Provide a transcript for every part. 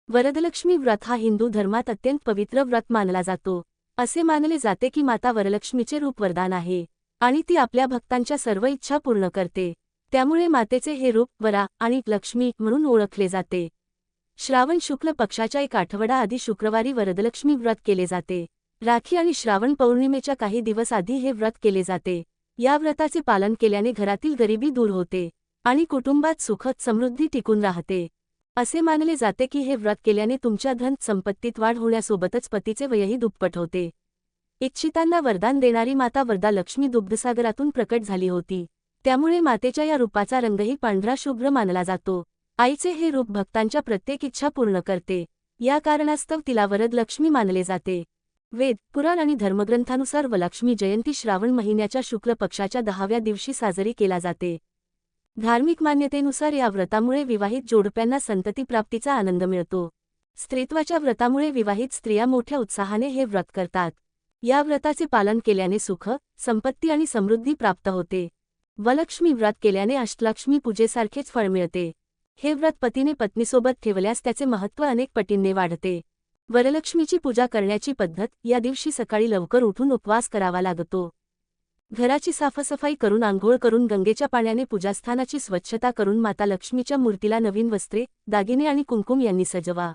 वरदलक्ष्मी व्रत हा हिंदू धर्मात अत्यंत पवित्र व्रत मानला जातो। असे मानले जाते की माता वरलक्ष्मीचे रूप वरदान आहे आणि ती आपल्या भक्तांच्या सर्व इच्छा पूर्ण करते। त्यामुळे मातेचे हे रूप वरा आणि लक्ष्मी म्हणून ओळखले जाते। श्रावण शुक्ल पक्षाच्या एक आठवडा आधी शुक्रवारी वरदलक्ष्मी व्रत केले जाते। राखी आणि श्रावण पौर्णिमेच्या काही दिवस आधी हे व्रत केले जाते। या व्रताचे पालन केल्याने घरातील गरिबी दूर होते आणि कुटुंबात सुखद समृद्धी टिकून राहते। असे मानले जाते की हे व्रत केल्याने तुमच्या धन संपत्तीत वाढ होण्यासोबतच पतीचे वयही दुप्पट होते। इच्छितांना वरदान देणारी माता वरदा लक्ष्मी दुग्धसागरातून प्रकट झाली होती। त्यामुळे मातेच्या या रूपाचा रंगही पांढरा शुभ्र मानला जातो। आईचे हे रूप भक्तांच्या प्रत्येक इच्छा पूर्ण करते। या कारणास्तव तिला वरद लक्ष्मी मानले जाते। वेद, पुराण आणि धर्मग्रंथानुसार वरलक्ष्मी जयंती श्रावण महिन्याच्या शुक्ल पक्षाच्या 10व्या दिवशी साजरी केला जाते। धार्मिक मान्यतेनुसार या व्रतामुळे विवाहित जोडप्यांना संतती प्राप्तीचा आनंद मिळतो। स्त्रीत्वाच्या व्रतामुळे विवाहित स्त्रिया मोठ्या उत्साहाने हे व्रत करतात। या व्रताचे पालन केल्याने सुख, संपत्ती आणि समृद्धी प्राप्त होते। वरलक्ष्मी व्रत केल्याने अष्टलक्ष्मी पूजेसारखेच फळ मिळते। हे व्रत पतीने पत्नीसोबत ठेवल्यास त्याचे महत्त्व अनेक पटींनी वाढते। वरलक्ष्मीची पूजा करण्याची पद्धत, या दिवशी सकाळी लवकर उठून उपवास करावा लागतो। घराची साफसफाई करून आंघोळ करून गंगेच्या पाण्याने पूजास्थानाची स्वच्छता करून माता लक्ष्मीच्या मूर्तीला नवीन वस्त्रे, दागिने आणि कुंकुम यांनी सजवा।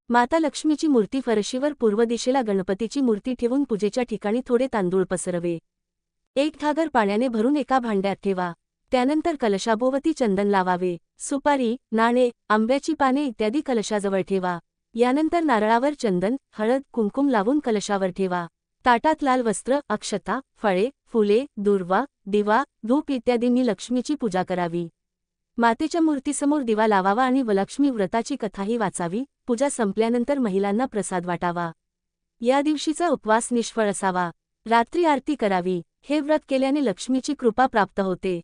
माता लक्ष्मीची मूर्ती फरशीवर पूर्व दिशेला गणपतीची मूर्ती ठेवून पूजेच्या ठिकाणी थोडे तांदूळ पसरवे। एक घागर पाण्याने भरून एका भांड्यात ठेवा। त्यानंतर कलशाभोवती चंदन लावावे। सुपारी, नाणे, आंब्याची पाने इत्यादी कलशाजवळ ठेवा। यानंतर नारळावर चंदन, हळद, कुंकुम लावून कलशावर ठेवा। ताटात लाल वस्त्र, अक्षता, फळे, फुले, दुर्वा, दिवा, धूप इत्यादींनी लक्ष्मीची पूजा करावी। मातेच्या मूर्तीसमोर दिवा लावावा आणि वरलक्ष्मी व्रताची कथाही वाचावी। पूजा संपल्यानंतर महिलांना प्रसाद वाटावा। या दिवशीचा उपवास निष्फळ असावा। रात्री आरती करावी। हे व्रत केल्याने लक्ष्मीची कृपा प्राप्त होते।